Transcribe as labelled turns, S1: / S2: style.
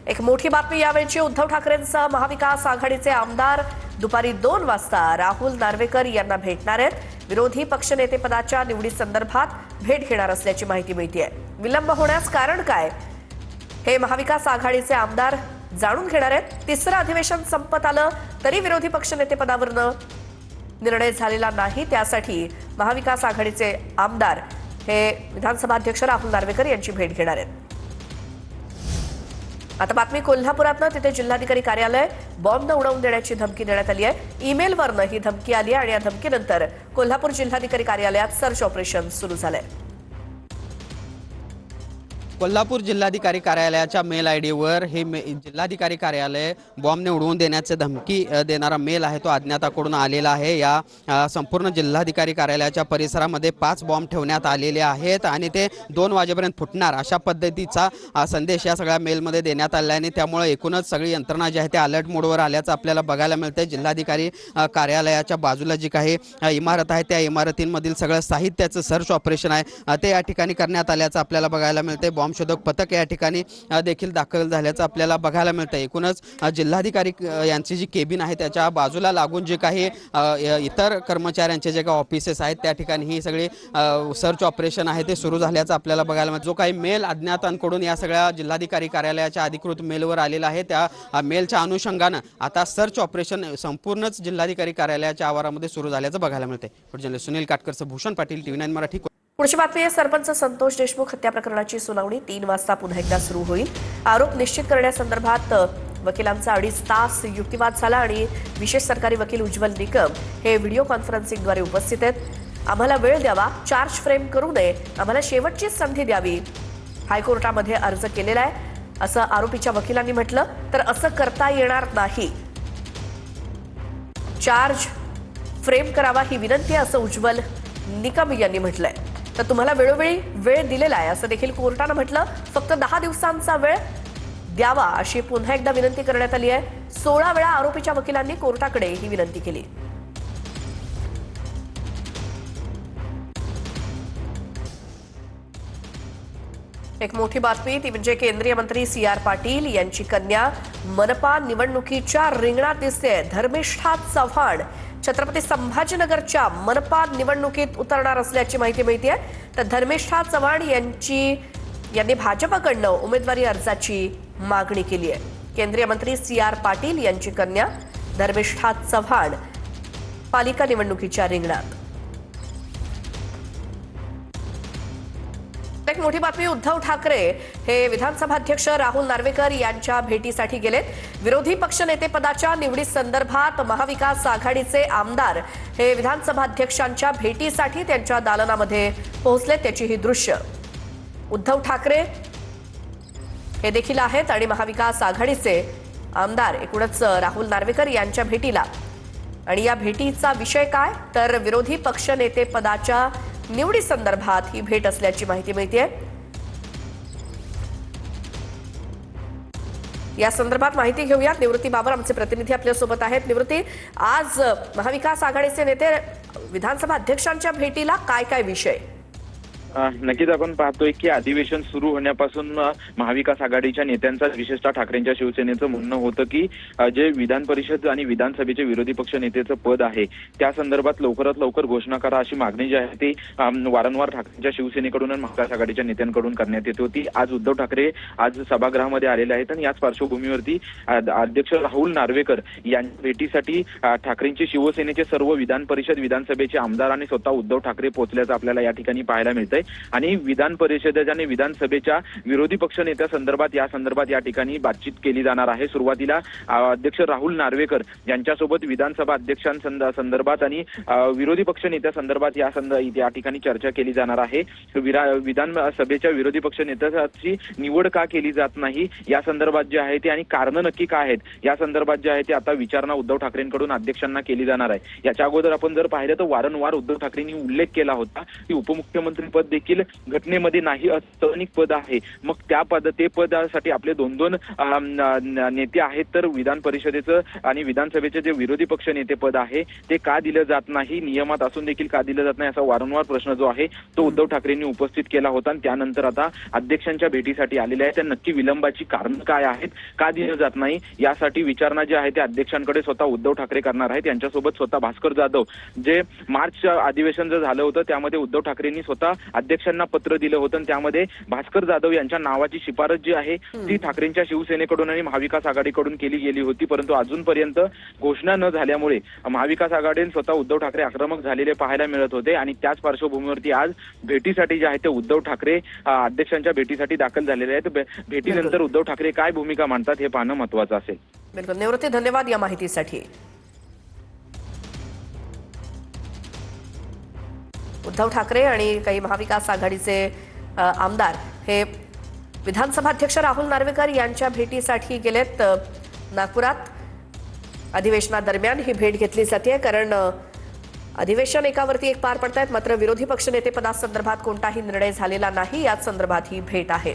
S1: एक मोठी बातमी यावेळची उद्धव ठाकरेंसह महाविकास आघाडीचे आमदार दुपारी 2 वाजता राहुल नार्वेकर यांना भेटणार आहेत। विरोधी पक्षनेतेपदाच्या निवडीसंदर्भात भेट घेणार असल्याची माहिती मिळतेय। विलंब होण्यास कारण काय हे महाविकास आघाडीचे आमदार जाणून घेणार आहेत। तिसरं अधिवेशन संपत आलं तरी विरोधी पक्षनेतेपदावरनं निर्णय झालेला नाही, त्यासाठी महाविकास आघाडीचे आमदार हे विधानसभा अध्यक्ष राहुल नार्वेकर यांची भेट घेणार आहेत। आता बातमी कोल्हापुरातनं, तिथे जिल्हाधिकारी कार्यालय बॉम्बनं उडवून देण्याची धमकी देण्यात आली आहे। ईमेलवरनं ही धमकी आली आणि या धमकीनंतर कोल्हापूर जिल्हाधिकारी कार्यालयात सर्च ऑपरेशन सुरू झालंय।
S2: कोल्हापूर जिल्हाधिकारी कार्यालयाच्या मेल आयडीवर हे जिल्हाधिकारी कार्यालय बॉम्बने उडवून देण्याची धमकी देणारा मेल आहे तो अज्ञाताकडून आलेला आहे। या संपूर्ण जिल्हाधिकारी कार्यालयाच्या परिसरामध्ये 5 बॉम्ब ठेवण्यात आलेले आहेत आणि ते 2 वाजेपर्यंत फुटणार अशा पद्धतीचा संदेश या सगळ्या मेलमध्ये देण्यात आला आहे। त्यामुळे एकूणच सगळी यंत्रणा जी आहे ते अलर्ट मोडवर आल्याचं आपल्याला बघायला मिळतंय। जिल्हाधिकारी कार्यालयाच्या बाजूला जी काही इमारत आहे त्या इमारतींमधील सगळं साहित्याचं सर्च ऑपरेशन आहे ते या ठिकाणी करण्यात आल्याचं आपल्याला बघायला मिळतंय। बॉम्ब शोधक पथक या ठिकाणी देखील दाखल झाल्याचं आपल्याला बघायला मिळतं। एकूणच जिल्हाधिकारी यांची जी केबिन आहे त्याच्या बाजूला लागून जे काही इतर कर्मचाऱ्यांचे जे काही ऑफिसेस आहेत त्या ठिकाणी ही सगळी सर्च ऑपरेशन आहे ते सुरू झाल्याचं आपल्याला बघायला मिळतं। जो काही मेल अज्ञातांकडून या सगळ्या जिल्हाधिकारी कार्यालयाच्या अधिकृत मेलवर आलेला आहे त्या मेलच्या अनुषंगानं आता सर्च ऑपरेशन संपूर्णच जिल्हाधिकारी कार्यालयाच्या आवारामध्ये सुरू झाल्याचं बघायला मिळतंय। सुनील काटकरचं भूषण पाटील, TV9 मराठी।
S1: पुढची बातमी आहे, सरपंच संतोष देशमुख हत्या प्रकरणाची सुनावणी 3 वाजता पुन्हा एकदा सुरू होईल। आरोप निश्चित करण्यासंदर्भात वकिलांचा 2.5 तास युक्तिवाद झाला आणि विशेष सरकारी वकील उज्ज्वल निकम हे व्हिडिओ कॉन्फरन्सिंगद्वारे उपस्थित आहेत। आम्हाला वेळ द्यावा, चार्ज फ्रेम करू नये, आम्हाला शेवटची संधी द्यावी, हायकोर्टामध्ये अर्ज केलेला आहे असं आरोपीच्या वकिलांनी म्हटलं। तर असं करता येणार नाही, चार्ज फ्रेम करावा ही विनंती असं उज्ज्वल निकम यांनी म्हटलंय। तर तुम्हाला वेळोवेळी वेळ दिलेला आहे असं देखील कोर्टानं म्हटलं। फक्त 10 दिवसांचा वेळ द्यावा अशी पुन्हा एकदा विनंती करण्यात आली आहे। 16 वेळा आरोपीच्या वकिलांनी कोर्टाकडे ही विनंती केली। एक मोठी बातमी ती म्हणजे केंद्रीय मंत्री CR पाटील यांची कन्या मनपा निवडणुकीच्या रिंगणात दिसते। धर्मिष्ठा चव्हाण छत्रपती संभाजीनगरच्या मनपा निवडणुकीत उतरणार असल्याची माहिती मिळते। तर धर्मिष्ठा चव्हाण यांनी भाजपकडनं उमेदवारी अर्जाची मागणी केली आहे। केंद्रीय मंत्री CR पाटील यांची कन्या धर्मिष्ठा चव्हाण पालिका निवडणुकीच्या रिंगणात। एक मोठी बातमी, उद्धव ठाकरे हे विधानसभा अध्यक्ष राहुल नार्वेकर यांच्या भेटीसाठी गेलेत। विरोधी पक्षनेतेपदाच्या निवडीसंदर्भात महाविकास आघाडीचे आमदार हे विधानसभा अध्यक्षांच्या भेटीसाठी त्यांच्या दालनामध्ये पोहोचले, त्याची ही दृश्य। उद्धव ठाकरे हे देखील आहेत आणि महाविकास आघाडीचे आमदार एकूणच राहुल नार्वेकर यांच्या भेटीला। आणि या भेटीचा विषय काय, तर विरोधी पक्षनेतेपदाच्या निवडीसंदर्भात ही भेट असल्याची माहिती मिळते। या संदर्भात माहिती घेऊयात। निवृत्ती बाबर आमचे प्रतिनिधी आपल्या सोबत आहेत। निवृत्ती, आज महाविकास आघाडीचे नेते विधानसभा अध्यक्षांच्या भेटीला काय काय विषय?
S3: नक्कीच आपण पाहतोय की अधिवेशन सुरू होण्यापासून महाविकास आघाडीच्या नेत्यांचा, विशेषतः ठाकरेंच्या शिवसेनेचं म्हणणं होतं की जे विधान परिषद आणि विधानसभेचे विरोधी पक्ष नेतेचं पद आहे त्या संदर्भात लवकरात लवकर घोषणा करा अशी मागणी जी आहे ती वारंवार ठाकरेंच्या शिवसेनेकडून आणि महाविकास आघाडीच्या नेत्यांकडून करण्यात येत होती। आज उद्धव ठाकरे आज सभागृहामध्ये आलेले आहेत आणि याच पार्श्वभूमीवरती अध्यक्ष राहुल नार्वेकर यांच्या भेटीसाठी ठाकरेंचे शिवसेनेचे सर्व विधान परिषद, विधानसभेचे आमदार आणि स्वतः उद्धव ठाकरे पोहोचल्याचं आपल्याला या ठिकाणी पाहायला मिळतंय। आणि विधान परिषदेच्या आणि विधानसभेच्या विरोधी पक्ष नेत्या संदर्भात या ठिकाणी बातचीत केली जाणार आहे। सुरुवातीला अध्यक्ष राहुल नार्वेकर यांच्यासोबत विधानसभा अध्यक्षांसंदर्भात आणि विरोधी पक्ष नेत्या संदर्भात या ठिकाणी चर्चा केली जाणार आहे। विधानसभेच्या विरोधी पक्ष नेत्याची निवड का केली जात नाही या संदर्भात जे आहे ते आणि कारण नक्की काय आहेत या संदर्भात जे आहे ते आता विचारणा उद्धव ठाकरेंकडून अध्यक्षांना केली जाणार आहे। याच्या अगोदर आपण जर पाहिलं तर वारंवार उद्धव ठाकरेंनी उल्लेख केला होता की उपमुख्यमंत्री पद देखील घटनेमध्ये नाही असं अनेक पद आहे. मग ते पदासाठी आपले दोन दोन नेते आहेत, तर विधान परिषदेचं आणि विधानसभेचे जे विरोधी पक्ष नेते पद आहे ते का दिलं जात नाही, नियमात असून देखील का दिलं जात नाही, असा वारंवार प्रश्न जो आहे तो उद्धव ठाकरेंनी उपस्थित केला होता. आणि त्यानंतर आता अध्यक्षांच्या भेटीसाठी आलेल्या आहेत. त्या नक्की विलंबाची कारण काय आहेत, का दिलं जात नाही, यासाठी विचारणा जी आहे ते अध्यक्षांकडे स्वतः उद्धव ठाकरे करणार आहेत. यांच्यासोबत स्वतः भास्कर जाधव, जे मार्च अधिवेशन जे झालं होतं त्यामध्ये उद्धव ठाकरेंनी स्वतः अध्यक्षांना पत्र दिलं होतं आणि त्यामध्ये भास्कर जाधव यांच्या नावाची शिफारस जी आहे ती ठाकरेंच्या शिवसेनेकडून आणि महाविकास आघाडीकडून केली गेली होती. परंतु अजूनपर्यंत घोषणा न झाल्यामुळे महाविकास आघाडीने स्वतः उद्धव ठाकरे आक्रमक झालेले पाहायला मिळत होते. आणि त्याच पार्श्वभूमीवरती आज भेटीसाठी जे आहे ते उद्धव ठाकरे अध्यक्षांच्या भेटीसाठी दाखल झालेले आहेत. भेटीनंतर उद्धव ठाकरे काय भूमिका मांडतात हे पाहणं महत्त्वाचं असेल.
S1: बिलकुल निवृत्ती, धन्यवाद या माहितीसाठी. उद्धव ठाकरे आणि काही महाविकास आघाडीचे आमदार हे विधानसभा अध्यक्ष राहुल नार्वेकर यांच्या भेटीसाठी गेलेत नागपुरात. अधिवेशनादरम्यान ही भेट घेतली जाते, कारण अधिवेशन एकावरती एक पार पडतायत. मात्र विरोधी पक्षनेते पदासंदर्भात कोणताही निर्णय झालेला नाही, याच संदर्भात ही भेट आहे.